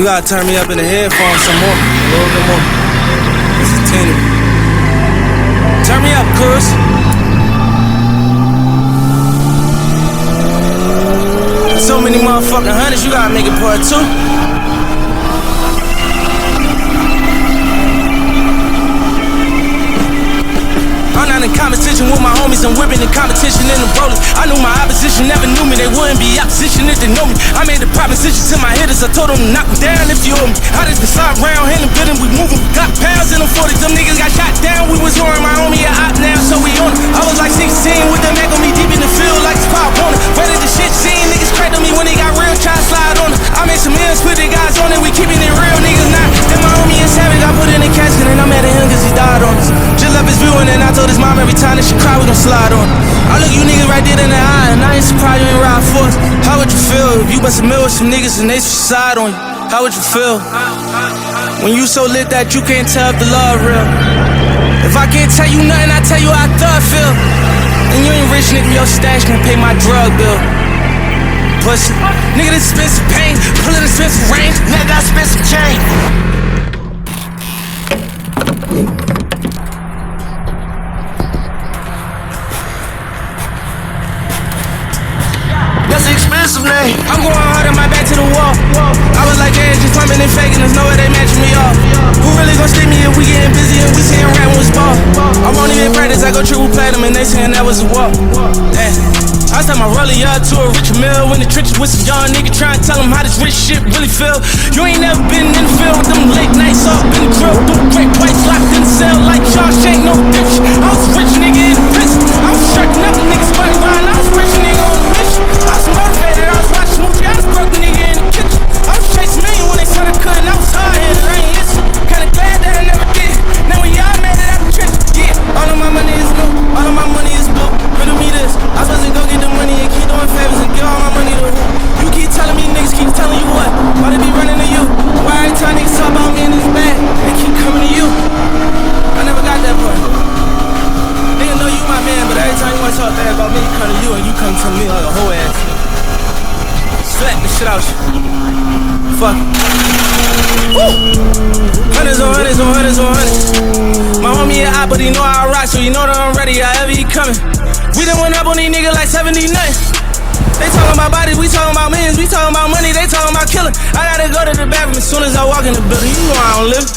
You gotta turn me up in the headphones some more, a little bit more. It's a teeny. Turn me up, cuz. So many motherfucking hundreds, you gotta make it part 2. I'm not in competition with my homies, I'm whipping in competition in the rollers. I knew my opposition never knew me, they wouldn't be opposition if they know me. I made the proposition to my hitters, I told them to knock me down if you owe me. I just been slide around, in the building, we moving, we got pounds in them 40s. Them niggas got shot down, we was touring my homie a op now, so we on it. I was like 16 with them echo me deep in the field like it's pop on it. Ready the shit seen, niggas cracked on me when they got real, try to slide on it. I made some ends, put the guys on it, we keeping it real, niggas not. Then my homie is savage, I put in the casket and I'm mad at him cause he died on us. Just left his viewing and I told his mom every time that she cry, we gon' slide on it. I look you niggas right there in the eye and I ain't surprised you ain't ride for us. How would you feel if you bust a mill with some niggas and they suicide on you? How would you feel? When you so lit that you can't tell if the love real. If I can't tell you nothing, I tell you how I thug feel. And you ain't rich, nigga, your stash can pay my drug bill. Pussy, nigga, this spend some pain, pullin' the spend some range, nigga, I spend some change. That's an expensive name. I'm going hard on my back to the wall. I was like, yeah, just pumping and faking, there's no way they matching me off. Who really gon' stick me if we getting busy and we seeing rap when it's ball? I won't even practice, I go triple platinum and they saying that was a walk. I tell my rollie up to a rich mill in the trenches with some young nigga trying to tell him how this rich shit really feel. You ain't never been in the field with them late nights off in the grill. Them great whites locked in the cell like Shawshank, no bitch. I was a rich nigga in the prison. I was shirking up the niggas butt riding. I was a rich nigga on the mission. I was motivated, I was watching movie. I was broke nigga in the kitchen. I was chasing million when they said I couldn't. I was hard-headed, I ain't listen. Kinda glad that I never did. Now when y'all made it out the trench, yeah. All of my money is blue, all of my money is blue. Riddle me this, I supposed to go get the money and keep doing favors and give all my money to who? You keep telling me niggas keep telling you what? Why they be running to you? Why every time niggas talk about me in this bag, they keep coming to you? I never got that part. Nigga know you my man, but every time you wanna talk bad about me, you come to you and you come to me like a whole ass. Slap the shit out you. Fuck it. Woo! Hundreds on hundreds on hundreds on hundreds. My homie a op, but he know I rock, so you know that I'm ready, however he coming. We done went up on these niggas like 70 nothing. They talking about bodies, we talking about millions, we talking about money, they talking about killing. I gotta go to the bathroom as soon as I walk in the building, you know I don't live.